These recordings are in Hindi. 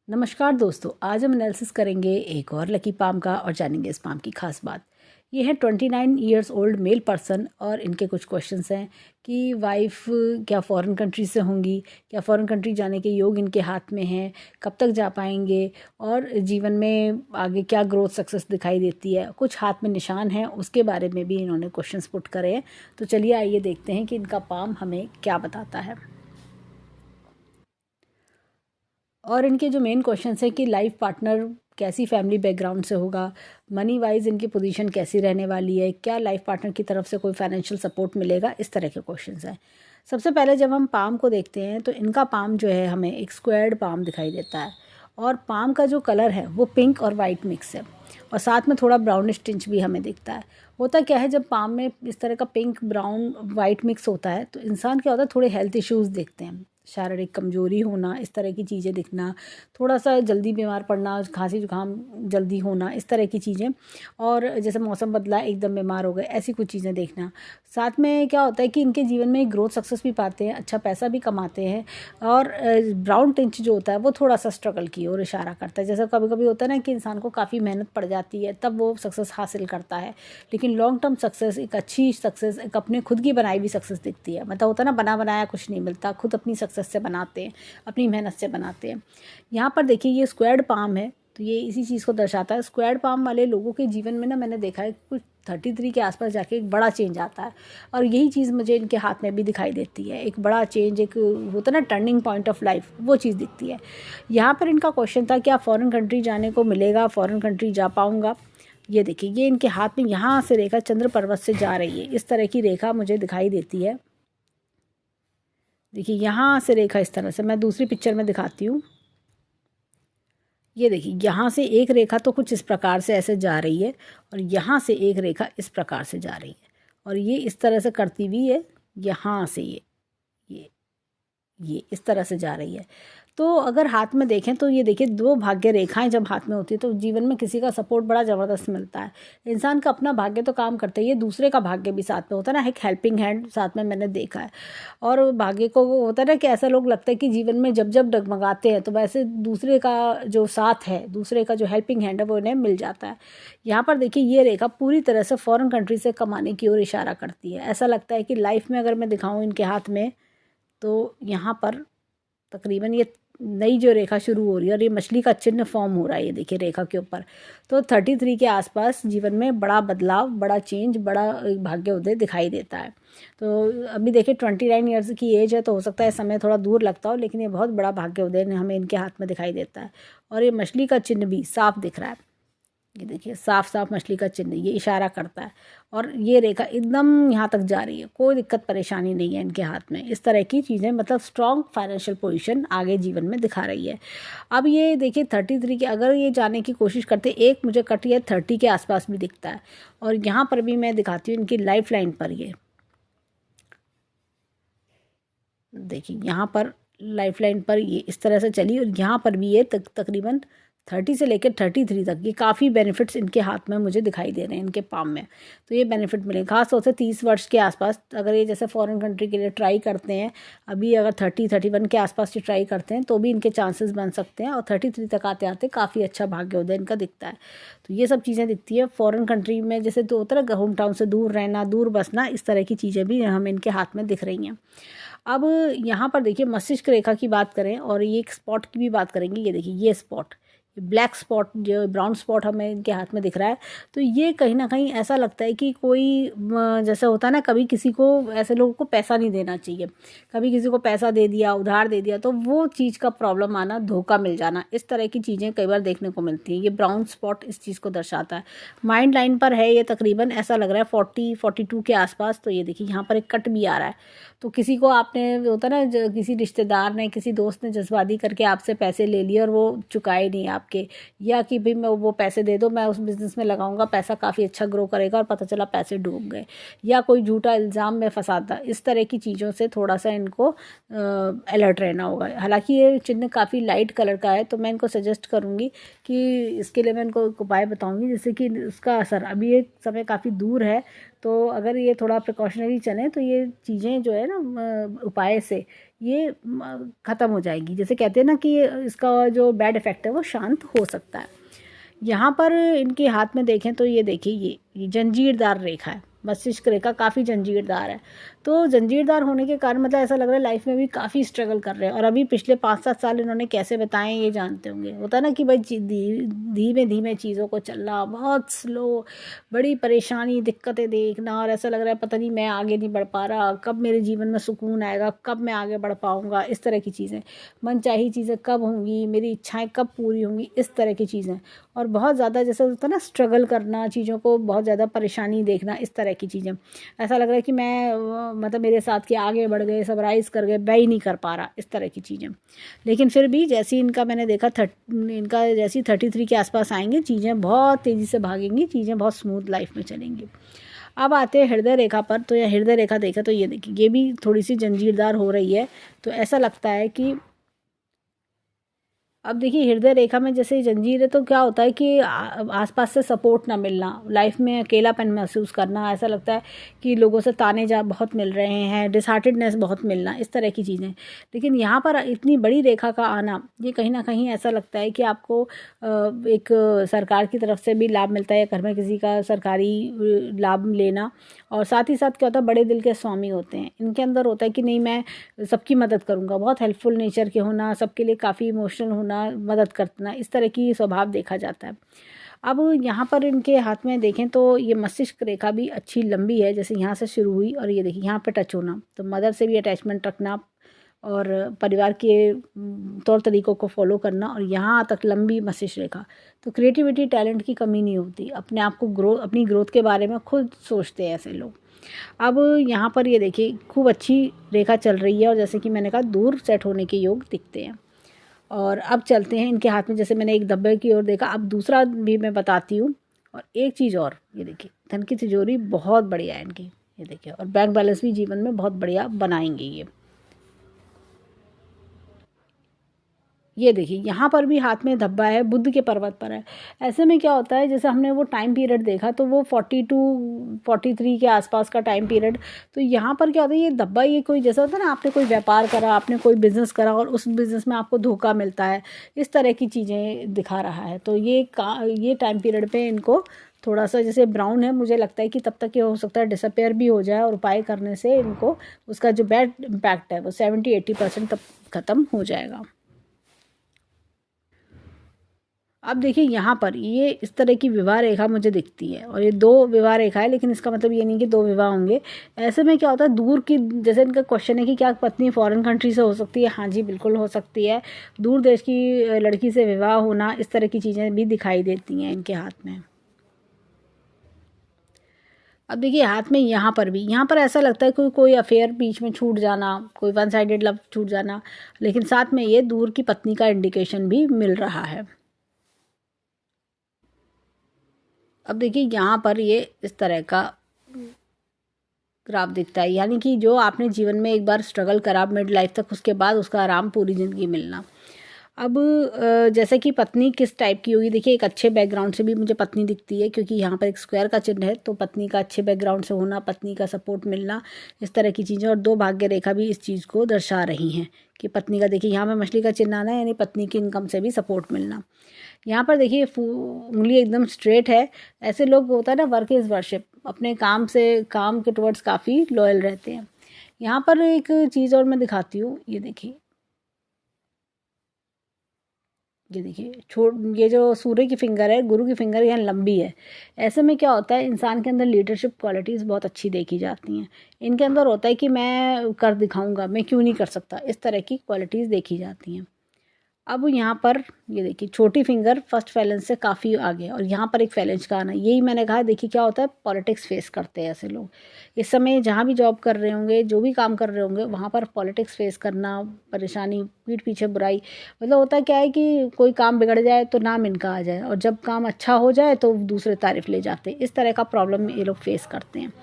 नमस्कार दोस्तों, आज हम एनालिसिस करेंगे एक और लकी पाम का और जानेंगे इस पाम की खास बात। ये है 29 ईयर्स ओल्ड मेल पर्सन और इनके कुछ क्वेश्चंस हैं कि वाइफ क्या फॉरेन कंट्री से होंगी, क्या फॉरेन कंट्री जाने के योग इनके हाथ में हैं, कब तक जा पाएंगे और जीवन में आगे क्या ग्रोथ सक्सेस दिखाई देती है, कुछ हाथ में निशान हैं उसके बारे में भी इन्होंने क्वेश्चंस पुट करे हैं। तो चलिए आइए देखते हैं कि इनका पाम हमें क्या बताता है। और इनके जो मेन क्वेश्चंस हैं कि लाइफ पार्टनर कैसी फैमिली बैकग्राउंड से होगा, मनी वाइज इनकी पोजीशन कैसी रहने वाली है, क्या लाइफ पार्टनर की तरफ से कोई फाइनेंशियल सपोर्ट मिलेगा, इस तरह के क्वेश्चंस हैं। सबसे पहले जब हम पाम को देखते हैं तो इनका पाम जो है हमें एक स्क्वायर्ड पाम दिखाई देता है और पाम का जो कलर है वो पिंक और वाइट मिक्स है और साथ में थोड़ा ब्राउनिश टिंच भी हमें दिखता है। होता क्या है, जब पाम में इस तरह का पिंक ब्राउन वाइट मिक्स होता है तो इंसान क्या होता है, थोड़े हेल्थ इश्यूज़ देखते हैं, शारीरिक कमजोरी होना, इस तरह की चीज़ें दिखना, थोड़ा सा जल्दी बीमार पड़ना, खांसी जुकाम जल्दी होना, इस तरह की चीज़ें, और जैसे मौसम बदला एकदम बीमार हो गए, ऐसी कुछ चीज़ें देखना। साथ में क्या होता है कि इनके जीवन में ग्रोथ सक्सेस भी पाते हैं, अच्छा पैसा भी कमाते हैं और ब्राउन टिंच जो होता है वो थोड़ा सा स्ट्रगल की ओर इशारा करता है। जैसे कभी कभी होता है ना कि इंसान को काफ़ी मेहनत पड़ जाती है तब वो सक्सेस हासिल करता है, लेकिन लॉन्ग टर्म सक्सेस, एक अच्छी सक्सेस, एक अपने खुद की बनाई हुई सक्सेस दिखती है। मतलब होता है ना, बना बनाया कुछ नहीं मिलता, खुद अपनी सक्सेस से बनाते हैं, अपनी मेहनत से बनाते हैं। यहाँ पर देखिए ये स्क्वायर्ड पाम है तो ये इसी चीज़ को दर्शाता है। स्क्वायर्ड पाम वाले लोगों के जीवन में ना मैंने देखा है कुछ 33 के आसपास जाके एक बड़ा चेंज आता है और यही चीज़ मुझे इनके हाथ में भी दिखाई देती है। एक बड़ा चेंज, एक होता है ना टर्निंग पॉइंट ऑफ लाइफ, वो चीज़ दिखती है। यहाँ पर इनका क्वेश्चन था क्या फॉरेन कंट्री जाने को मिलेगा, फॉरेन कंट्री जा पाऊँगा। ये देखिए ये इनके हाथ में यहाँ से रेखा चंद्र पर्वत से जा रही है, इस तरह की रेखा मुझे दिखाई देती है। देखिए यहाँ से रेखा इस तरह से, मैं दूसरी पिक्चर में दिखाती हूँ। ये देखिए यहाँ से एक रेखा तो कुछ इस प्रकार से ऐसे जा रही है और यहाँ से एक रेखा इस प्रकार से जा रही है और ये इस तरह से करती हुई है, यहाँ से ये ये इस तरह से जा रही है। तो अगर हाथ में देखें तो ये देखिए दो भाग्य रेखाएं जब हाथ में होती है तो जीवन में किसी का सपोर्ट बड़ा ज़बरदस्त मिलता है। इंसान का अपना भाग्य तो काम करता है, ये दूसरे का भाग्य भी साथ में होता है ना, एक हेल्पिंग हैंड साथ में मैंने देखा है। और भाग्य को वो होता है ना कि ऐसा लोग लगता है कि जीवन में जब जब डगमगाते हैं तो वैसे दूसरे का जो साथ है, दूसरे का जो हेल्पिंग हैंड है वो इन्हें मिल जाता है। यहाँ पर देखिए ये रेखा पूरी तरह से फॉरेन कंट्री से कमाने की ओर इशारा करती है। ऐसा लगता है कि लाइफ में अगर मैं दिखाऊँ इनके हाथ में तो यहाँ पर तकरीबन ये नई जो रेखा शुरू हो रही है और ये मछली का चिन्ह फॉर्म हो रहा है, ये देखिए रेखा के ऊपर। तो 33 के आसपास जीवन में बड़ा बदलाव, बड़ा चेंज, बड़ा एक भाग्योदय दिखाई देता है। तो अभी देखिए 29 ईयर्स की एज है तो हो सकता है समय थोड़ा दूर लगता हो, लेकिन ये बहुत बड़ा भाग्योदय हमें इनके हाथ में दिखाई देता है और ये मछली का चिन्ह भी साफ दिख रहा है। ये देखिए साफ साफ मछली का चिन्ह ये इशारा करता है और ये रेखा एकदम यहाँ तक जा रही है, कोई दिक्कत परेशानी नहीं है इनके हाथ में। इस तरह की चीज़ें, मतलब स्ट्रॉन्ग फाइनेंशियल पोजीशन आगे जीवन में दिखा रही है। अब ये देखिए 33 के अगर ये जाने की कोशिश करते, एक मुझे कट ये 30 के आसपास भी दिखता है और यहाँ पर भी मैं दिखाती हूँ इनकी लाइफ लाइन पर। ये देखिए यहाँ पर लाइफ लाइन पर ये इस तरह से चली और यहाँ पर भी ये तकरीबन 30 से लेकर 33 तक ये काफ़ी बेनिफिट्स इनके हाथ में मुझे दिखाई दे रहे हैं, इनके पाम में। तो ये बेनिफिट मिले खास तौर से 30 वर्ष के आसपास अगर ये जैसे फॉरेन कंट्री के लिए ट्राई करते हैं, अभी अगर 30-31 के आसपास ये ट्राई करते हैं तो भी इनके चांसेस बन सकते हैं और 33 तक आते आते काफ़ी अच्छा भाग्योदय इनका दिखता है। तो ये सब चीज़ें दिखती है फॉरेन कंट्री में, जैसे तो होता है होम टाउन से दूर रहना, दूर बसना, इस तरह की चीज़ें भी हमें इनके हाथ में दिख रही हैं। अब यहाँ पर देखिए मस्तिष्क रेखा की बात करें और ये एक स्पॉट की भी बात करेंगे। ये देखिए ये स्पॉट, ब्लैक स्पॉट, जो ब्राउन स्पॉट हमें इनके हाथ में दिख रहा है। तो ये कहीं ना कहीं ऐसा लगता है कि कोई जैसे होता है ना, कभी किसी को, ऐसे लोगों को पैसा नहीं देना चाहिए, कभी किसी को पैसा दे दिया, उधार दे दिया तो वो चीज़ का प्रॉब्लम आना, धोखा मिल जाना, इस तरह की चीज़ें कई बार देखने को मिलती हैं। ये ब्राउन स्पॉट इस चीज़ को दर्शाता है। माइंड लाइन पर है ये तकरीबन ऐसा लग रहा है 40-42 के आसपास। तो ये देखिए यहाँ पर एक कट भी आ रहा है। तो किसी को आपने, होता ना, किसी रिश्तेदार ने, किसी दोस्त ने जज्बाती करके आपसे पैसे ले लिए और वो चुकाए नहीं आपके, या कि भाई मैं वो पैसे दे दो, मैं उस बिज़नेस में लगाऊंगा, पैसा काफ़ी अच्छा ग्रो करेगा, और पता चला पैसे डूब गए, या कोई झूठा इल्ज़ाम में फंसा था। इस तरह की चीज़ों से थोड़ा सा इनको अलर्ट रहना होगा। हालांकि ये चिन्ह काफ़ी लाइट कलर का है तो मैं इनको सजेस्ट करूँगी कि इसके लिए मैं इनको एक उपाय बताऊँगी जिससे कि उसका असर, अभी ये समय काफ़ी दूर है तो अगर ये थोड़ा प्रिकॉशनरी चलें तो ये चीज़ें जो है ना उपाय से ये ख़त्म हो जाएगी। जैसे कहते हैं ना कि इसका जो बैड इफ़ेक्ट है वो शांत हो सकता है। यहाँ पर इनके हाथ में देखें तो ये देखिए, ये जंजीरदार रेखा है, मस्तिष्क रेखा काफ़ी जंजीरदार है। तो जंजीरदार होने के कारण मतलब ऐसा लग रहा है लाइफ में भी काफ़ी स्ट्रगल कर रहे हैं, और अभी पिछले 5-7 साल इन्होंने कैसे बताएं ये जानते होंगे। होता है ना कि भाई धीमे धीमे चीज़ों को चलना, बहुत स्लो, बड़ी परेशानी दिक्कतें देखना, और ऐसा लग रहा है पता नहीं मैं आगे नहीं बढ़ पा रहा, कब मेरे जीवन में सुकून आएगा, कब मैं आगे बढ़ पाऊँगा, इस तरह की चीज़ें, मनचाही चीज़ें कब होंगी, मेरी इच्छाएँ कब पूरी होंगी, इस तरह की चीज़ें। और बहुत ज़्यादा जैसे होता है ना स्ट्रगल करना, चीज़ों को बहुत ज़्यादा परेशानी देखना, इस तरह की चीज़ें। ऐसा लग रहा है कि मैं मतलब मेरे साथ के आगे बढ़ गए, सब राइज़ कर गए, मैं ही नहीं कर पा रहा, इस तरह की चीज़ें। लेकिन फिर भी जैसे इनका मैंने देखा इनका जैसी 33 के आसपास आएंगे, चीज़ें बहुत तेज़ी से भागेंगी, चीज़ें बहुत स्मूथ लाइफ में चलेंगी। अब आते हैं हृदय रेखा पर। तो यह हृदय रेखा देखा तो ये देखिए, ये भी थोड़ी सी जंजीरदार हो रही है। तो ऐसा लगता है कि अब देखिए हृदय रेखा में जैसे जंजीर है तो क्या होता है कि आसपास से सपोर्ट ना मिलना, लाइफ में अकेलापन महसूस करना, ऐसा लगता है कि लोगों से ताने जा बहुत मिल रहे हैं, डिसहार्टेडनेस बहुत मिलना, इस तरह की चीज़ें। लेकिन यहाँ पर इतनी बड़ी रेखा का आना, ये कहीं ना कहीं ऐसा लगता है कि आपको एक सरकार की तरफ से भी लाभ मिलता है, घर में किसी का सरकारी लाभ लेना। और साथ ही साथ क्या होता है, बड़े दिल के स्वामी होते हैं, इनके अंदर होता है कि नहीं मैं सबकी मदद करूँगा, बहुत हेल्पफुल नेचर के होना, सबके लिए काफ़ी इमोशनल होना, मदद करना, इस तरह की स्वभाव देखा जाता है। अब यहाँ पर इनके हाथ में देखें तो ये मस्तिष्क रेखा भी अच्छी लंबी है, जैसे यहाँ से शुरू हुई और ये देखिए यहाँ पे टच होना, तो मदर से भी अटैचमेंट रखना और परिवार के तौर तरीक़ों को फॉलो करना, और यहाँ तक लंबी मस्तिष्क रेखा। तो क्रिएटिविटी टैलेंट की कमी नहीं होती, अपने आप को अपनी ग्रोथ के बारे में खुद सोचते हैं ऐसे लोग। अब यहाँ पर ये देखिए खूब अच्छी रेखा चल रही है, और जैसे कि मैंने कहा दूर सेट होने के योग दिखते हैं। और अब चलते हैं इनके हाथ में, जैसे मैंने एक धब्बे की ओर देखा, अब दूसरा भी मैं बताती हूँ। और एक चीज़ और, ये देखिए धन की तिजोरी बहुत बढ़िया है इनकी, ये देखिए, और बैंक बैलेंस भी जीवन में बहुत बढ़िया बनाएंगे ये देखिए यहाँ पर भी हाथ में धब्बा है, बुद्ध के पर्वत पर है। ऐसे में क्या होता है, जैसे हमने वो टाइम पीरियड देखा तो वो 42-43 के आसपास का टाइम पीरियड। तो यहाँ पर क्या होता है, ये धब्बा, ये कोई जैसा होता है ना, आपने कोई व्यापार करा, आपने कोई बिजनेस करा और उस बिजनेस में आपको धोखा मिलता है, इस तरह की चीज़ें दिखा रहा है। तो ये टाइम पीरियड पे इनको थोड़ा सा जैसे ब्राउन है, मुझे लगता है कि तब तक ये हो सकता है डिसअपेयर भी हो जाए, और उपाय करने से इनको उसका जो बैड इम्पैक्ट है वो 70-80% तक ख़त्म हो जाएगा। अब देखिए यहाँ पर ये इस तरह की विवाह रेखा मुझे दिखती है, और ये 2 विवाह रेखा है, लेकिन इसका मतलब ये नहीं कि 2 विवाह होंगे। ऐसे में क्या होता है, दूर की, जैसे इनका क्वेश्चन है कि क्या पत्नी फॉरेन कंट्री से हो सकती है, हाँ जी बिल्कुल हो सकती है। दूर देश की लड़की से विवाह होना, इस तरह की चीज़ें भी दिखाई देती हैं इनके हाथ में। अब देखिए हाथ में यहाँ पर भी, यहाँ पर ऐसा लगता है कोई अफेयर बीच में छूट जाना, कोई वन साइडेड लव छूट जाना, लेकिन साथ में ये दूर की पत्नी का इंडिकेशन भी मिल रहा है। अब देखिए यहाँ पर ये इस तरह का ग्राफ दिखता है, यानी कि जो आपने जीवन में एक बार स्ट्रगल करा मिड लाइफ तक, उसके बाद उसका आराम पूरी ज़िंदगी मिलना। अब जैसे कि पत्नी किस टाइप की होगी, देखिए एक अच्छे बैकग्राउंड से भी मुझे पत्नी दिखती है, क्योंकि यहाँ पर एक स्क्वायर का चिन्ह है, तो पत्नी का अच्छे बैकग्राउंड से होना, पत्नी का सपोर्ट मिलना, इस तरह की चीज़ें। और 2 भाग्य रेखा भी इस चीज़ को दर्शा रही हैं कि पत्नी का, देखिए यहाँ पे मछली का चिन्ह आना है, यानी पत्नी की इनकम से भी सपोर्ट मिलना। यहाँ पर देखिए उंगली एकदम स्ट्रेट है। ऐसे लोग, होता है ना वर्क इज़ वर्शिप, अपने काम के टुवर्ड्स काफ़ी लॉयल रहते हैं। यहाँ पर एक चीज़ और मैं दिखाती हूँ, ये देखिए, ये जो सूर्य की फिंगर है, गुरु की फिंगर यहाँ लंबी है। ऐसे में क्या होता है, इंसान के अंदर लीडरशिप क्वालिटीज़ बहुत अच्छी देखी जाती हैं। इनके अंदर होता है कि मैं कर दिखाऊंगा, मैं क्यों नहीं कर सकता, इस तरह की क्वालिटीज़ देखी जाती हैं। अब यहाँ पर ये देखिए छोटी फिंगर फर्स्ट फैलेंस से काफ़ी आगे है, और यहाँ पर एक फैलेंस का आना, यही मैंने कहा। देखिए क्या होता है, पॉलिटिक्स फेस करते हैं ऐसे लोग इस समय, जहाँ भी जॉब कर रहे होंगे, जो भी काम कर रहे होंगे, वहाँ पर पॉलिटिक्स फेस करना, परेशानी, पीठ पीछे बुराई। मतलब होता क्या है कि कोई काम बिगड़ जाए तो नाम इनका आ जाए, और जब काम अच्छा हो जाए तो दूसरे तारीफ ले जाते हैं, इस तरह का प्रॉब्लम ये लोग फेस करते हैं।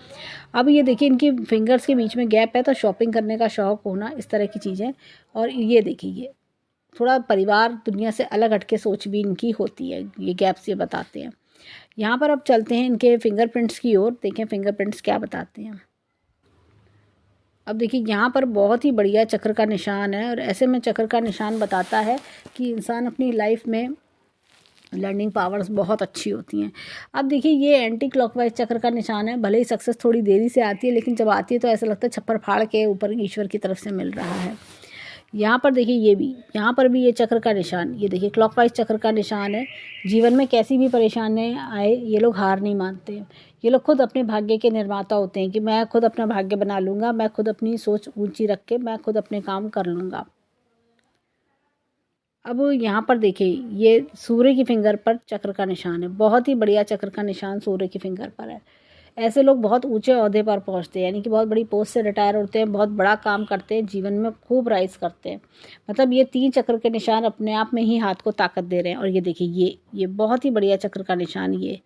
अब ये देखिए इनकी फिंगर्स के बीच में गैप है, तो शॉपिंग करने का शौक होना, इस तरह की चीज़ें। और ये देखिए ये थोड़ा परिवार दुनिया से अलग हटके सोच भी इनकी होती है, ये गैप्स ये बताते हैं। यहाँ पर अब चलते हैं इनके फिंगरप्रिंट्स की ओर, देखें फिंगरप्रिंट्स क्या बताते हैं। अब देखिए यहाँ पर बहुत ही बढ़िया चक्र का निशान है, और ऐसे में चक्र का निशान बताता है कि इंसान अपनी लाइफ में लर्निंग पावर्स बहुत अच्छी होती हैं। अब देखिए ये एंटी क्लॉकवाइज चक्र का निशान है, भले ही सक्सेस थोड़ी देरी से आती है, लेकिन जब आती है तो ऐसा लगता है छप्पर फाड़ के ऊपर ईश्वर की तरफ से मिल रहा है। यहाँ पर देखिए ये भी, यहाँ पर भी ये चक्र का निशान, ये देखिए क्लॉकवाइज चक्र का निशान है। जीवन में कैसी भी परेशानी आए ये लोग हार नहीं मानते। ये लोग खुद अपने भाग्य के निर्माता होते हैं कि मैं खुद अपना भाग्य बना लूँगा, मैं खुद अपनी सोच ऊंची रख के मैं खुद अपने काम कर लूँगा। अब यहाँ पर देखिए ये सूर्य की फिंगर पर चक्र का निशान है, बहुत ही बढ़िया चक्र का निशान सूर्य की फिंगर पर है। ऐसे लोग बहुत ऊंचे ओहदे पर पहुंचते हैं, यानी कि बहुत बड़ी पोस्ट से रिटायर होते हैं, बहुत बड़ा काम करते हैं, जीवन में खूब राइज करते हैं। मतलब ये 3 चक्र के निशान अपने आप में ही हाथ को ताकत दे रहे हैं। और ये देखिए ये बहुत ही बढ़िया चक्र का निशान, ये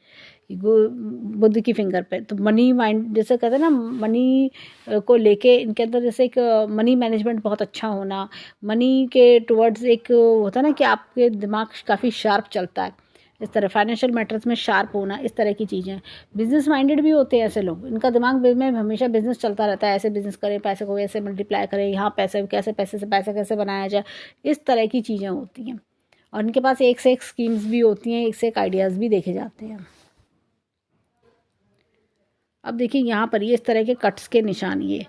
बुद्ध की फिंगर पे। तो मनी माइंड जैसे कहते हैं ना, मनी को लेके इनके अंदर जैसे एक मनी मैनेजमेंट बहुत अच्छा होना, मनी के टुवर्ड्स एक होता है ना कि आपके दिमाग काफ़ी शार्प चलता है, इस तरह फाइनेंशियल मैटर्स में शार्प होना, इस तरह की चीज़ें। बिजनेस माइंडेड भी होते हैं ऐसे लोग, इनका दिमाग में हमेशा बिजनेस चलता रहता है, ऐसे बिजनेस करें, पैसे को ऐसे मल्टीप्लाई करें, यहाँ पैसे कैसे, पैसे से पैसा कैसे बनाया जाए, इस तरह की चीज़ें होती हैं। और इनके पास एक से एक स्कीम्स भी होती हैं, एक से एक आइडियाज़ भी देखे जाते हैं। अब देखिए यहाँ पर ये इस तरह के कट्स के निशान, ये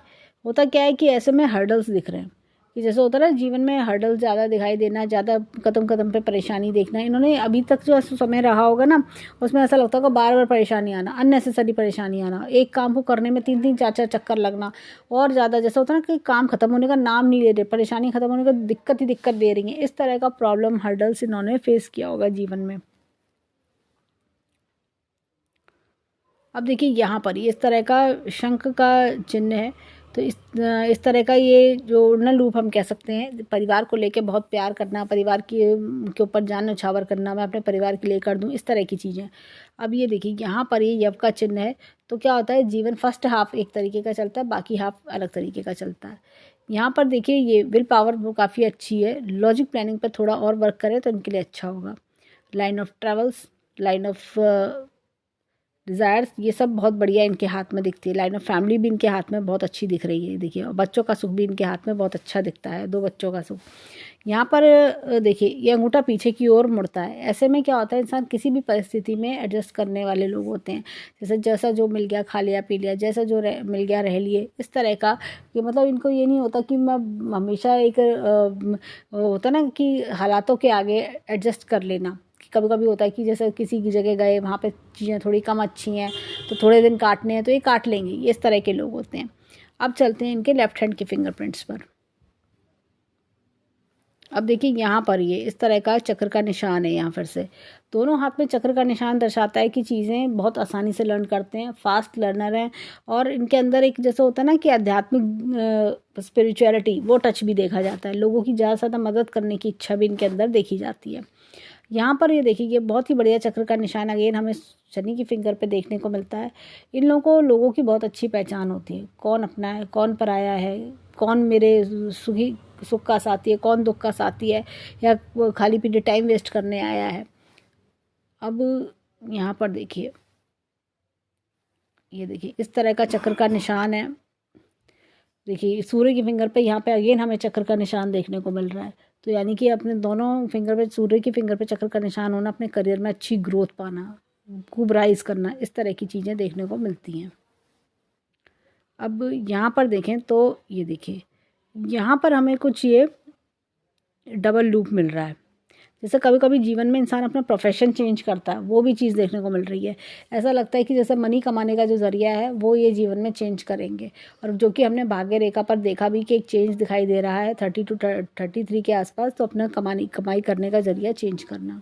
होता क्या है कि ऐसे में हर्डल्स दिख रहे हैं, कि जैसे होता है ना जीवन में हर्डल ज़्यादा दिखाई देना, ज़्यादा कदम कदम पे परेशानी देखना। इन्होंने अभी तक जो समय रहा होगा ना, उसमें ऐसा लगता होगा बार बार परेशानी आना, अननेसेसरी परेशानी आना, एक काम को करने में 3-3 4-4 चक्कर लगना, और ज़्यादा जैसा होता है ना कि काम खत्म होने का नाम नहीं ले रहे, परेशानी खत्म होने का दिक्कत ही दिक्कत दे रही है। इस तरह का प्रॉब्लम हर्डल्स इन्होंने फेस किया होगा जीवन में। अब देखिए यहाँ पर ये इस तरह का शंख का चिन्ह है, तो इस तरह का ये जो उड़नल रूप हम कह सकते हैं, परिवार को लेके बहुत प्यार करना, परिवार के ऊपर जान न्यौछावर करना, मैं अपने परिवार के लिए कर दूं, इस तरह की चीज़ें। अब ये देखिए यहाँ पर ये यव का चिन्ह है, तो क्या होता है जीवन फर्स्ट हाफ एक तरीके का चलता है, बाकी हाफ अलग तरीके का चलता है। यहाँ पर देखिए ये विल पावर वो काफ़ी अच्छी है, लॉजिक प्लानिंग पर थोड़ा और वर्क करें तो इनके लिए अच्छा होगा। Line of travels, line of desires, ये सब बहुत बढ़िया इनके हाथ में दिखती है। लाइन ऑफ फैमिली भी इनके हाथ में बहुत अच्छी दिख रही है, देखिए। और बच्चों का सुख भी इनके हाथ में बहुत अच्छा दिखता है, 2 बच्चों का सुख। यहाँ पर देखिए ये अंगूठा पीछे की ओर मुड़ता है। ऐसे में क्या होता है, इंसान किसी भी परिस्थिति में एडजस्ट करने वाले लोग होते हैं, जैसे जैसा जो मिल गया खा लिया पी लिया, जैसा जो मिल गया रह लिए, इस तरह का। कि मतलब इनको ये नहीं होता कि मैं हमेशा एक होता ना कि हालातों के आगे एडजस्ट कर लेना। कभी कभी होता है कि जैसे किसी की जगह गए, वहाँ पे चीज़ें थोड़ी कम अच्छी हैं तो थोड़े दिन काटने हैं तो ये काट लेंगे, ये इस तरह के लोग होते हैं। अब चलते हैं इनके लेफ्ट हैंड के फिंगरप्रिंट्स पर। अब देखिए यहाँ पर ये इस तरह का चक्र का निशान है, यहाँ फिर से दोनों हाथ में चक्र का निशान दर्शाता है कि चीज़ें बहुत आसानी से लर्न करते हैं, फास्ट लर्नर हैं। और इनके अंदर एक जैसे होता है ना कि आध्यात्मिक स्पिरिचुअलिटी, वो टच भी देखा जाता है, लोगों की ज़्यादा से ज़्यादा मदद करने की इच्छा भी इनके अंदर देखी जाती है। यहाँ पर ये देखिए ये बहुत ही बढ़िया चक्र का निशान अगेन हमें शनि की फिंगर पे देखने को मिलता है। इन लोगों को लोगों की बहुत अच्छी पहचान होती है, कौन अपना है, कौन पराया है, कौन मेरे सुख का साथी है, कौन दुख का साथी है, या वो खाली पीछे टाइम वेस्ट करने आया है। अब यहाँ पर देखिए ये देखिए इस तरह का चक्र का निशान है। देखिए सूर्य की फिंगर पे यहाँ पे अगेन हमें चक्र का निशान देखने को मिल रहा है। तो यानी कि अपने दोनों फिंगर पे, सूर्य की फिंगर पे चक्र का निशान होना, अपने करियर में अच्छी ग्रोथ पाना, खूब राइज करना, इस तरह की चीज़ें देखने को मिलती हैं। अब यहाँ पर देखें तो ये देखिए यहाँ पर हमें कुछ ये डबल लूप मिल रहा है। जैसे कभी कभी जीवन में इंसान अपना प्रोफेशन चेंज करता है, वो भी चीज़ देखने को मिल रही है। ऐसा लगता है कि जैसे मनी कमाने का जो ज़रिया है वो ये जीवन में चेंज करेंगे, और जो कि हमने भाग्य रेखा पर देखा भी कि एक चेंज दिखाई दे रहा है 30 to 33 के आसपास। तो अपना कमाई करने का ज़रिया चेंज करना।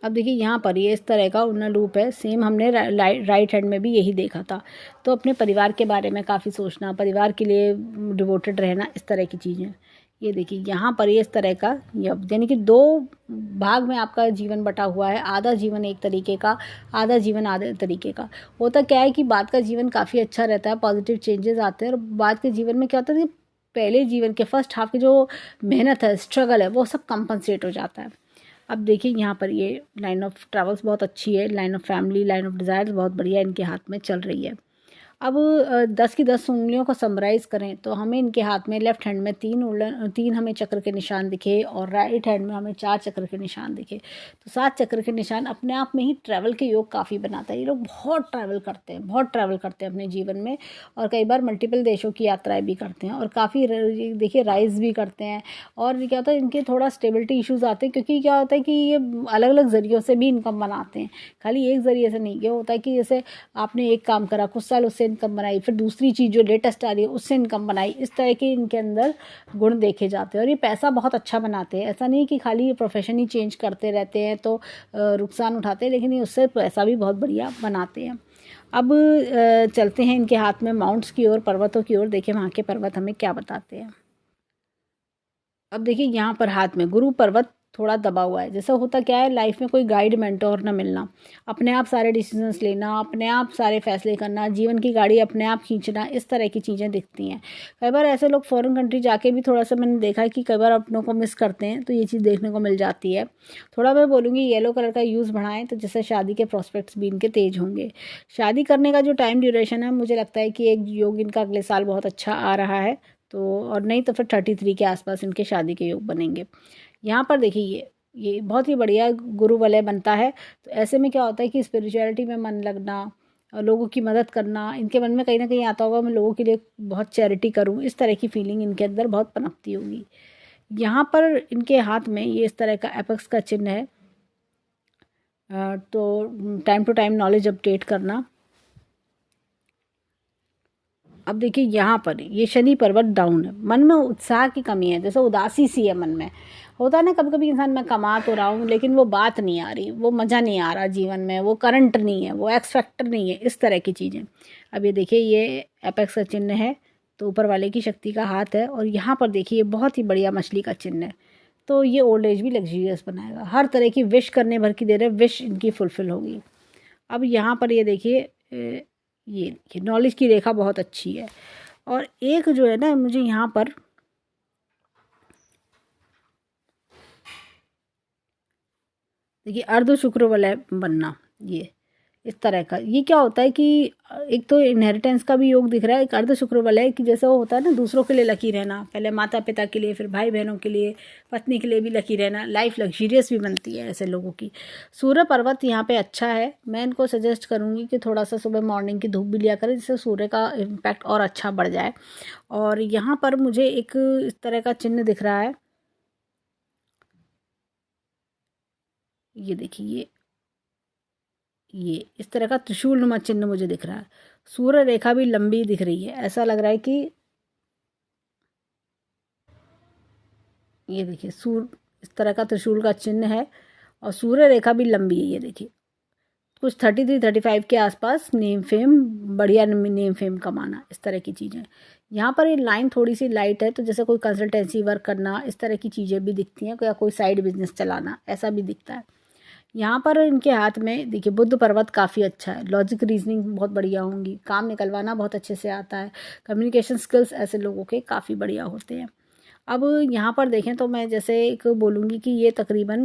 अब देखिए यहाँ पर ये इस तरह का उन्नत लूप है, सेम हमने राइट हैंड में भी यही देखा था। तो अपने परिवार के बारे में काफ़ी सोचना, परिवार के लिए डिवोटेड रहना, इस तरह की चीज़ें। ये देखिए यहाँ पर ये इस तरह का, यानी कि 2 भाग में आपका जीवन बटा हुआ है, आधा जीवन एक तरीके का, आधा जीवन आधे तरीके का। होता क्या है कि बाद का जीवन काफ़ी अच्छा रहता है, पॉजिटिव चेंजेस आते हैं, और बाद के जीवन में क्या होता है कि पहले जीवन के फर्स्ट हाफ की जो मेहनत है, स्ट्रगल है, वो सब कंपनसेट हो जाता है। अब देखिए यहाँ पर ये लाइन ऑफ ट्रैवल्स बहुत अच्छी है, line of family, line of desires बहुत बढ़िया इनके हाथ में चल रही है। अब 10 की 10 उंगलियों को समराइज करें तो हमें इनके हाथ में लेफ्ट हैंड में तीन हमें चक्र के निशान दिखे और राइट हैंड में हमें 4 चक्र के निशान दिखे। तो 7 चक्र के निशान अपने आप में ही ट्रैवल के योग काफ़ी बनाता है। ये लोग बहुत ट्रैवल करते हैं, बहुत ट्रैवल करते हैं अपने जीवन में, और कई बार मल्टीपल देशों की यात्राएं भी करते हैं, और काफ़ी देखिए राइज भी करते हैं। और क्या होता है, इनके थोड़ा स्टेबिलिटी इश्यूज आते हैं, क्योंकि क्या होता है कि ये अलग अलग ज़रियों से भी इनकम बनाते हैं, खाली एक ज़रिए से नहीं। ये होता है कि जैसे आपने एक काम करा, कुछ साल उससे इनकम बनाई, फिर दूसरी चीज़ जो लेटेस्ट आ रही है उससे इनकम बनाई, इस तरह के इनके अंदर गुण देखे जाते हैं। और ये पैसा बहुत अच्छा बनाते हैं, ऐसा नहीं कि खाली ये प्रोफेशन ही चेंज करते रहते हैं तो नुकसान उठाते हैं, लेकिन ये उससे पैसा भी बहुत बढ़िया बनाते हैं। अब चलते हैं इनके हाथ में माउंट्स की ओर, पर्वतों की ओर। देखिए वहाँ के पर्वत हमें क्या बताते हैं। अब देखिए यहाँ पर हाथ में गुरु पर्वत थोड़ा दबा हुआ है। जैसा होता क्या है, लाइफ में कोई गाइड मेंटोर ना मिलना, अपने आप सारे डिसीजंस लेना, अपने आप सारे फैसले करना, जीवन की गाड़ी अपने आप खींचना, इस तरह की चीज़ें दिखती हैं। कई बार ऐसे लोग फॉरेन कंट्री जाके भी थोड़ा सा मैंने देखा है कि कई बार अपनों को मिस करते हैं, तो ये चीज़ देखने को मिल जाती है। थोड़ा मैं बोलूँगी येलो कलर का यूज़ बढ़ाएं, तो जिससे शादी के प्रॉस्पेक्ट्स भी इनके तेज होंगे। शादी करने का जो टाइम ड्यूरेशन है, मुझे लगता है कि एक योग इनका अगले साल बहुत अच्छा आ रहा है, तो और नहीं तो फिर 33 के आसपास इनके शादी के योग बनेंगे। यहाँ पर देखिए ये बहुत ही बढ़िया गुरु वलय बनता है। तो ऐसे में क्या होता है कि स्पिरिचुअलिटी में मन लगना और लोगों की मदद करना, इनके मन में कहीं ना कहीं आता होगा मैं लोगों के लिए बहुत चैरिटी करूँ, इस तरह की फीलिंग इनके अंदर बहुत पनपती होगी। यहाँ पर इनके हाथ में ये इस तरह का एपेक्स का चिन्ह है। तो time to time knowledge update करना। अब देखिए यहाँ पर ये शनि पर्वत डाउन है, मन में उत्साह की कमी है, जैसे उदासी सी है मन में। होता है ना कभी कभी इंसान, मैं कमा तो रहा हूँ लेकिन वो बात नहीं आ रही, वो मज़ा नहीं आ रहा जीवन में, वो करंट नहीं है, वो एक्स फैक्टर नहीं है, इस तरह की चीज़ें। अब ये देखिए ये एपेक्स का चिन्ह है, तो ऊपर वाले की शक्ति का हाथ है, और यहाँ पर देखिए बहुत ही बढ़िया मछली का चिन्ह है। तो ये ओल्ड एज भी लग्जरियस बनाएगा, हर तरह की विश करने भर की दे रहे, विश इनकी फुलफिल होगी। अब यहाँ पर ये देखिए ये देखिए नॉलेज की रेखा बहुत अच्छी है। और एक जो है ना, मुझे यहाँ पर देखिए अर्ध शुक्र वलय बनना, ये इस तरह का, ये क्या होता है कि एक तो इनहेरिटेंस का भी योग दिख रहा है, एक अर्ध शुक्र वलय कि जैसे वो होता है ना दूसरों के लिए लकी रहना, पहले माता पिता के लिए, फिर भाई बहनों के लिए, पत्नी के लिए भी लकी रहना, लाइफ लग्जरियस भी बनती है ऐसे लोगों की। सूर्य पर्वत यहाँ पे अच्छा है, मैं इनको सजेस्ट करूँगी कि थोड़ा सा सुबह मॉर्निंग की धूप भी लिया करें, जिससे सूर्य का इम्पैक्ट और अच्छा बढ़ जाए। और यहाँ पर मुझे एक इस तरह का चिन्ह दिख रहा है, ये देखिए ये इस तरह का त्रिशूल नुमा चिन्ह मुझे दिख रहा है। सूर्य रेखा भी लंबी दिख रही है, ऐसा लग रहा है कि ये देखिए सूर्य इस तरह का त्रिशूल का चिन्ह है, और सूर्य रेखा भी लंबी है। ये देखिए कुछ 33-35 के आसपास नेम फेम, बढ़िया नेम फेम कमाना, इस तरह की चीज़ें। यहाँ पर ये लाइन थोड़ी सी लाइट है, तो जैसे कोई कंसल्टेंसी वर्क करना, इस तरह की चीज़ें भी दिखती हैं, या कोई साइड बिजनेस चलाना, ऐसा भी दिखता है। यहाँ पर इनके हाथ में देखिए बुद्ध पर्वत काफ़ी अच्छा है, लॉजिक रीजनिंग बहुत बढ़िया होंगी, काम निकलवाना बहुत अच्छे से आता है, कम्युनिकेशन स्किल्स ऐसे लोगों के काफ़ी बढ़िया होते हैं। अब यहाँ पर देखें तो मैं जैसे एक बोलूँगी कि ये तकरीबन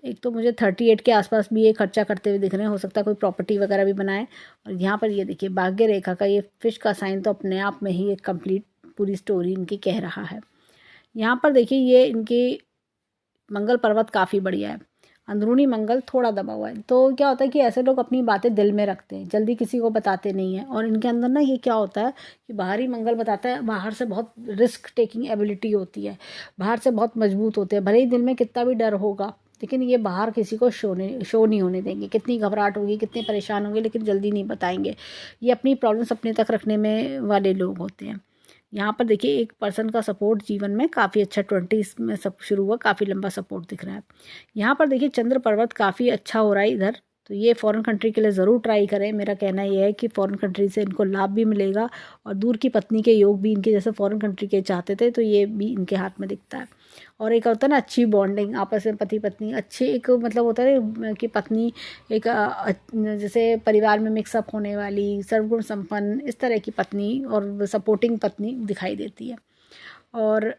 एक तो मुझे 38 के आसपास भी ये खर्चा करते हुए दिख रहे हैं, हो सकता है कोई प्रॉपर्टी वगैरह भी बनाए। और यहाँ पर ये देखिए भाग्य रेखा का ये फिश का साइन, तो अपने आप में ही एक कंप्लीट पूरी स्टोरी इनकी कह रहा है। यहाँ पर देखिए ये इनकी मंगल पर्वत काफ़ी बढ़िया है, अंदरूनी मंगल थोड़ा दबा हुआ है। तो क्या होता है कि ऐसे लोग अपनी बातें दिल में रखते हैं, जल्दी किसी को बताते नहीं हैं, और इनके अंदर ना ये क्या होता है कि बाहरी मंगल बताता है, बाहर से बहुत रिस्क टेकिंग एबिलिटी होती है, बाहर से बहुत मजबूत होते हैं, भले ही दिल में कितना भी डर होगा, लेकिन ये बाहर किसी को शो नहीं होने देंगे, कितनी घबराहट होगी, कितने परेशान होंगे, लेकिन जल्दी नहीं बताएंगे। ये अपनी प्रॉब्लम्स अपने तक रखने में वाले लोग होते हैं। यहाँ पर देखिए एक पर्सन का सपोर्ट जीवन में काफ़ी अच्छा, 20 में सब शुरू हुआ, काफ़ी लंबा सपोर्ट दिख रहा है। यहाँ पर देखिए चंद्र पर्वत काफ़ी अच्छा हो रहा है इधर, तो ये फॉरेन कंट्री के लिए ज़रूर ट्राई करें। मेरा कहना ये है कि फॉरेन कंट्री से इनको लाभ भी मिलेगा, और दूर की पत्नी के योग भी इनके जैसे फॉरेन कंट्री के चाहते थे, तो ये भी इनके हाथ में दिखता है। और एक होता है ना अच्छी बॉन्डिंग आपस में, पति पत्नी अच्छे, एक मतलब होता है कि पत्नी एक जैसे परिवार में मिक्सअप होने वाली, सर्वगुण संपन्न, इस तरह की पत्नी और सपोर्टिंग पत्नी दिखाई देती है। और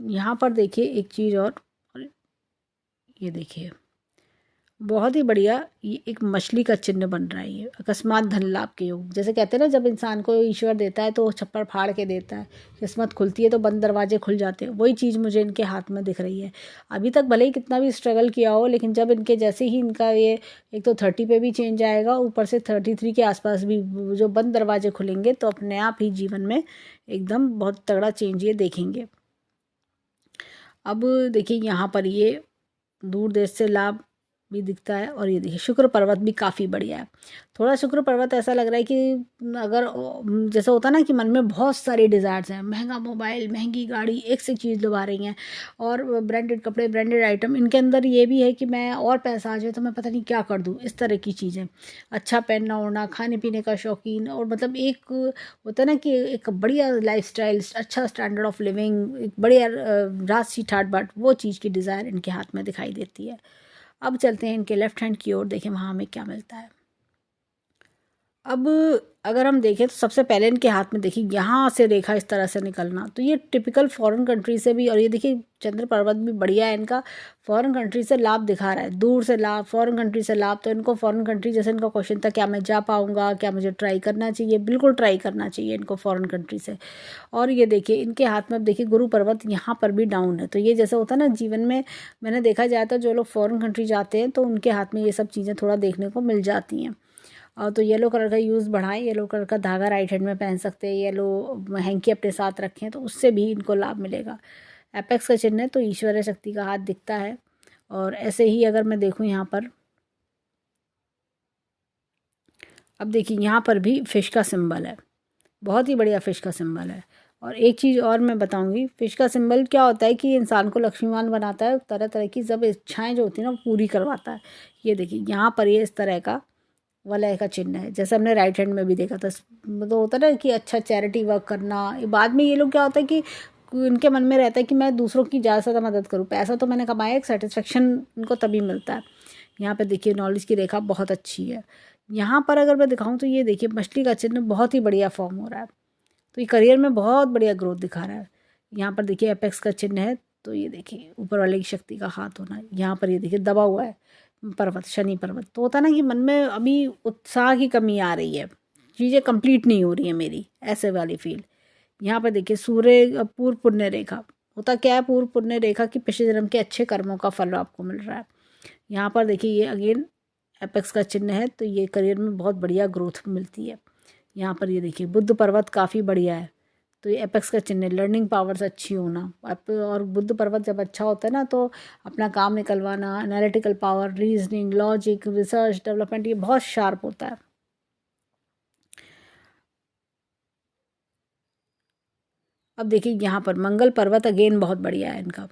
यहाँ पर देखिए एक चीज़ और ये देखिए बहुत ही बढ़िया। ये एक मछली का चिन्ह बन रहा है, ये अकस्मात धन लाभ के योग। जैसे कहते हैं ना, जब इंसान को ईश्वर देता है तो वो छप्पर फाड़ के देता है, किस्मत खुलती है तो बंद दरवाजे खुल जाते हैं। वही चीज़ मुझे इनके हाथ में दिख रही है। अभी तक भले ही कितना भी स्ट्रगल किया हो, लेकिन जब इनके जैसे ही इनका ये एक तो 30 पे भी चेंज आएगा, ऊपर से 33 के आसपास भी जो बंद दरवाजे खुलेंगे, तो अपने आप ही जीवन में एकदम बहुत तगड़ा चेंज ये देखेंगे। अब देखिए यहाँ पर ये दूर देश से लाभ भी दिखता है। और ये देखिए शुक्र पर्वत भी काफ़ी बढ़िया है। थोड़ा शुक्र पर्वत ऐसा लग रहा है कि अगर जैसा होता है ना कि मन में बहुत सारी डिज़ायर्स हैं, महंगा मोबाइल, महंगी गाड़ी, एक से चीज़ लुभा रही हैं, और ब्रांडेड कपड़े, ब्रांडेड आइटम, इनके अंदर ये भी है कि मैं और पैसा आ जाए तो मैं पता नहीं क्या कर दूँ, इस तरह की चीज़ें। अच्छा पहनना ओढ़ना, खाने पीने का शौकीन, और मतलब एक होता है ना कि एक बढ़िया लाइफस्टाइल, अच्छा स्टैंडर्ड ऑफ लिविंग, एक बढ़िया राजसी ठाट बाट, वो चीज़ की डिज़ायर इनके हाथ में दिखाई देती है। अब चलते हैं इनके लेफ्ट हैंड की ओर, देखें वहाँ हमें क्या मिलता है। अब अगर हम देखें तो सबसे पहले इनके हाथ में देखिए यहाँ से रेखा इस तरह से निकलना, तो ये टिपिकल फॉरेन कंट्री से भी, और ये देखिए चंद्र पर्वत भी बढ़िया है इनका, फॉरेन कंट्री से लाभ दिखा रहा है, दूर से लाभ, फॉरेन कंट्री से लाभ। तो इनको फॉरेन कंट्री, जैसे इनका क्वेश्चन था क्या मैं जा पाऊंगा, क्या मुझे ट्राई करना चाहिए, बिल्कुल ट्राई करना चाहिए इनको फॉरेन कंट्री से। और ये देखिए इनके हाथ में, अब देखिए गुरु पर्वत यहाँ पर भी डाउन है, तो ये जैसे होता है ना जीवन में, मैंने देखा जाए तो जो लोग फॉरेन कंट्री जाते हैं तो उनके हाथ में ये सब चीज़ें थोड़ा देखने को मिल जाती हैं। और तो येलो कलर का यूज़ बढ़ाएं, येलो कलर का धागा राइट हैंड में पहन सकते हैं, येलो हैंकी अपने साथ रखें तो उससे भी इनको लाभ मिलेगा। एपेक्स का चिन्ह है तो ईश्वरीय शक्ति का हाथ दिखता है। और ऐसे ही अगर मैं देखूं यहाँ पर, अब देखिए यहाँ पर भी फिश का सिंबल है, बहुत ही बढ़िया फिश का सिंबल है। और एक चीज़ और मैं बताऊंगी, फिश का सिंबल क्या होता है कि इंसान को लक्ष्मीवान बनाता है, तरह तरह की सब इच्छाएं जो होती हैं ना वो पूरी करवाता है। ये देखिए यहाँ पर ये इस तरह का वलय का चिन्ह है, जैसे हमने राइट हैंड में भी देखा था। मतलब होता है ना कि अच्छा चैरिटी वर्क करना, बाद में ये लोग क्या होता है कि इनके मन में रहता है कि मैं दूसरों की ज़्यादा से ज़्यादा मदद करूँ, पैसा तो मैंने कमाया, एक सेटिस्फेक्शन इनको तभी मिलता है। यहाँ पे देखिए नॉलेज की रेखा बहुत अच्छी है। यहाँ पर अगर मैं दिखाऊँ तो ये देखिए मछली का चिन्ह बहुत ही बढ़िया फॉर्म हो रहा है, तो ये करियर में बहुत बढ़िया ग्रोथ दिखा रहा है। यहाँ पर देखिए एपेक्स का चिन्ह है, तो ये देखिए ऊपर वाले की शक्ति का हाथ होना। यहाँ पर ये देखिए दबा हुआ है पर्वत, शनि पर्वत, तो होता है ना कि मन में अभी उत्साह की कमी आ रही है, चीज़ें कंप्लीट नहीं हो रही है मेरी, ऐसे वाली फील। यहाँ पर देखिए सूर्य पूर्व पुण्य रेखा, होता क्या है पूर्व पुण्य रेखा की पिछले जन्म के अच्छे कर्मों का फल आपको मिल रहा है। यहाँ पर देखिए ये अगेन एपेक्स का चिन्ह है, तो ये करियर में बहुत बढ़िया ग्रोथ मिलती है। यहाँ पर ये देखिए बुद्ध पर्वत काफ़ी बढ़िया है, तो ये एपेक्स का चिन्ह है, लर्निंग पावर्स अच्छी होना। और बुद्ध पर्वत जब अच्छा होता है ना तो अपना काम निकलवाना, analytical power, reasoning, logic, research, development, ये बहुत शार्प होता है। अब देखिए यहाँ पर मंगल पर्वत अगेन बहुत बढ़िया है इनका,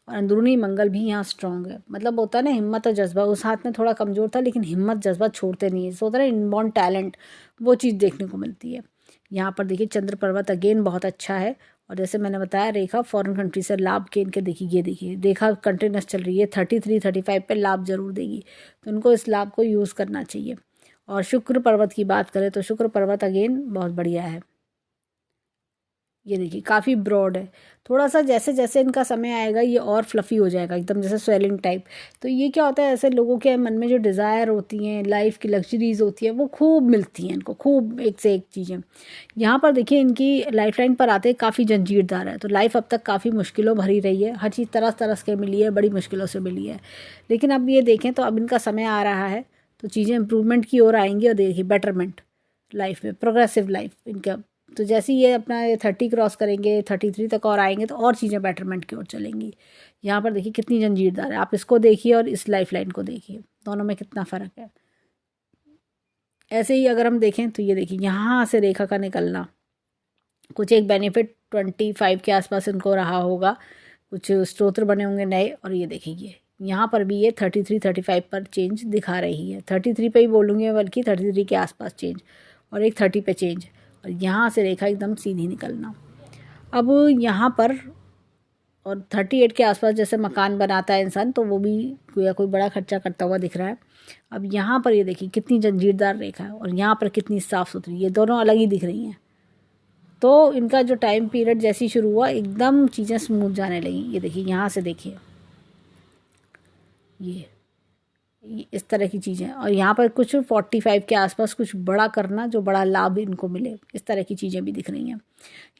और अंदरूनी मंगल भी यहाँ स्ट्रांग है। मतलब होता है ना हिम्मत और जज्बा, उस हाथ में थोड़ा कमज़ोर था लेकिन हिम्मत जज्बा छोड़ते नहीं है, सो होता है ना इनबॉर्न टैलेंट, वो चीज़ देखने को मिलती है। यहाँ पर देखिए चंद्र पर्वत अगेन बहुत अच्छा है। और जैसे मैंने बताया रेखा फॉरेन कंट्री से लाभ के इनके देखिए, ये देखिए रेखा कंटिन्यूस चल रही है, 33 35 पे लाभ जरूर देगी, तो इनको इस लाभ को यूज़ करना चाहिए। और शुक्र पर्वत की बात करें तो शुक्र पर्वत अगेन बहुत बढ़िया है। ये देखिए काफ़ी ब्रॉड है, थोड़ा सा जैसे जैसे इनका समय आएगा ये और फ्लफ़ी हो जाएगा एकदम, जैसे स्वेलिंग टाइप। तो ये क्या होता है, ऐसे लोगों के मन में जो डिज़ायर होती हैं, लाइफ की लग्जरीज होती है, वो खूब मिलती हैं इनको, खूब एक से एक चीज़ें। यहाँ पर देखिए इनकी लाइफ लाइन पर आते काफ़ी जंजीरदार है, तो लाइफ अब तक काफ़ी मुश्किलों भरी रही है, हर चीज़ तरह तरह से मिली है, बड़ी मुश्किलों से मिली है। लेकिन अब ये देखें तो अब इनका समय आ रहा है, तो चीज़ें इम्प्रूवमेंट की ओर आएंगी, और देखिए बेटरमेंट लाइफ में, प्रोग्रेसिव लाइफ इनका। तो जैसे ही ये अपना ये 30 क्रॉस करेंगे, 33 तक और आएंगे, तो और चीज़ें बेटरमेंट की ओर चलेंगी। यहाँ पर देखिए कितनी जंजीरदार है, आप इसको देखिए और इस लाइफ लाइन को देखिए, दोनों में कितना फ़र्क है। ऐसे ही अगर हम देखें तो ये देखिए यहाँ से रेखा का निकलना, कुछ एक बेनिफिट 25 के आसपास इनको रहा होगा, कुछ स्तोत्र बने होंगे नए। और ये देखिए यहाँ पर भी ये 33 35 पर चेंज दिखा रही है, 33 पे ही बोलूँगी बल्कि 33 के आसपास चेंज, और एक 30 पे चेंज, और यहाँ से रेखा एकदम सीधी निकलना। अब यहाँ पर और 38 के आसपास जैसे मकान बनाता है इंसान, तो वो भी कोई बड़ा खर्चा करता हुआ दिख रहा है। अब यहाँ पर ये देखिए कितनी जंजीरदार रेखा है, और यहाँ पर कितनी साफ़ सुथरी, ये दोनों अलग ही दिख रही हैं। तो इनका जो टाइम पीरियड जैसे ही शुरू हुआ एकदम चीज़ें स्मूथ जाने लगी। ये देखिए यहाँ से देखिए, ये इस तरह की चीज़ें। और यहाँ पर कुछ 45 के आसपास कुछ बड़ा करना, जो बड़ा लाभ इनको मिले, इस तरह की चीज़ें भी दिख रही हैं।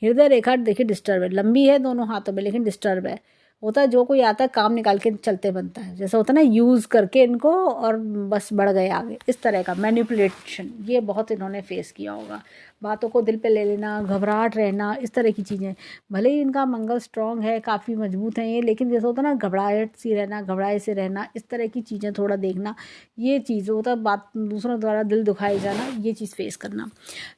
हृदय रेखा देखिए डिस्टर्ब है, लंबी है दोनों हाथों में लेकिन डिस्टर्ब है। होता है जो कोई आता है काम निकाल के चलते बनता है, जैसा होता है ना, यूज़ करके इनको और बस बढ़ गए आगे, इस तरह का मैनिपुलेशन ये बहुत इन्होंने फेस किया होगा। बातों को दिल पे ले लेना, घबराहट रहना, इस तरह की चीज़ें। भले ही इनका मंगल स्ट्रांग है, काफ़ी मजबूत है ये, लेकिन जैसा होता है ना, घबराहट सी रहना, घबराए से रहना, इस तरह की चीज़ें थोड़ा देखना, ये चीज़ होता है। बात दूसरों द्वारा दिल दुखाए जाना, ये चीज़ फेस करना।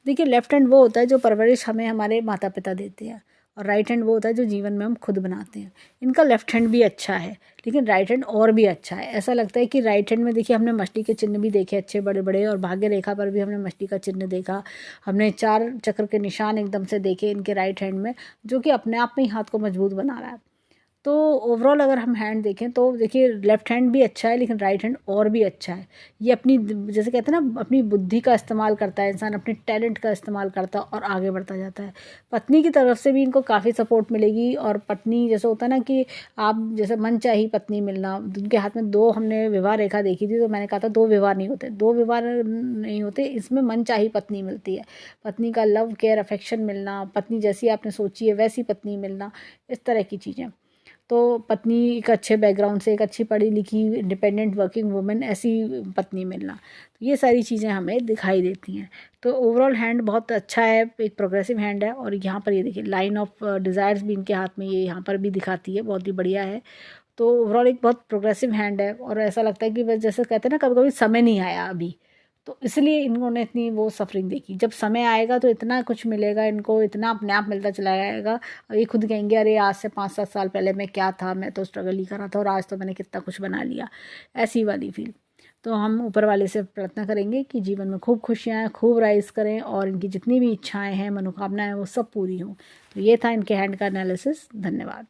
देखिए लेफ्ट हैंड वो होता है जो परवरिश हमें हमारे माता पिता देते हैं, और राइट हैंड वो होता है जो जीवन में हम खुद बनाते हैं। इनका लेफ्ट हैंड भी अच्छा है, लेकिन राइट हैंड और भी अच्छा है। ऐसा लगता है कि राइट हैंड में देखिए हमने मछली के चिन्ह भी देखे अच्छे बड़े बड़े, और भाग्य रेखा पर भी हमने मछली का चिन्ह देखा। हमने 4 चक्र के निशान एकदम से देखे इनके राइट हैंड में, जो कि अपने आप में ही हाथ को मजबूत बना रहा है। तो ओवरऑल अगर हम हैंड देखें तो देखिए लेफ्ट हैंड भी अच्छा है, लेकिन राइट हैंड और भी अच्छा है। ये अपनी, जैसे कहते हैं ना, अपनी बुद्धि का इस्तेमाल करता है इंसान, अपने टैलेंट का इस्तेमाल करता है और आगे बढ़ता जाता है। पत्नी की तरफ से भी इनको काफ़ी सपोर्ट मिलेगी। और पत्नी जैसे होता है ना कि आप जैसे मनचाही पत्नी मिलना, उनके हाथ में 2 हमने विवाह रेखा देखी थी, तो मैंने कहा था 2 विवाह नहीं होते, 2 विवाह नहीं होते, इसमें मनचाही पत्नी मिलती है। पत्नी का लव केयर अफेक्शन मिलना, पत्नी जैसी आपने सोची है वैसी पत्नी मिलना, इस तरह की चीज़ें। तो पत्नी एक अच्छे बैकग्राउंड से, एक अच्छी पढ़ी लिखी इंडिपेंडेंट वर्किंग वुमेन, ऐसी पत्नी मिलना, तो ये सारी चीज़ें हमें दिखाई देती हैं। तो ओवरऑल हैंड बहुत अच्छा है, एक प्रोग्रेसिव हैंड है। और यहाँ पर ये देखिए लाइन ऑफ डिज़ायर्स भी इनके हाथ में ये यहाँ पर भी दिखाती है, बहुत ही बढ़िया है। तो ओवरऑल एक बहुत प्रोग्रेसिव हैंड है, और ऐसा लगता है कि बस जैसे कहते हैं ना, कभी कभी समय नहीं आया अभी, तो इसलिए इन्होंने इतनी वो सफरिंग देखी। जब समय आएगा तो इतना कुछ मिलेगा इनको, इतना अपने आप मिलता चला जाएगा, और ये खुद कहेंगे अरे आज से 5-7 साल पहले मैं क्या था, मैं तो स्ट्रगल ही कर रहा था और आज तो मैंने कितना कुछ बना लिया, ऐसी वाली फील। तो हम ऊपर वाले से प्रार्थना करेंगे कि जीवन में खूब खुशियाँ आएँ, खूब राइज करें, और इनकी जितनी भी इच्छाएं हैं, मनोकामनाएं, वो सब पूरी हों। तो ये था इनके हैंड का एनालिसिस। धन्यवाद।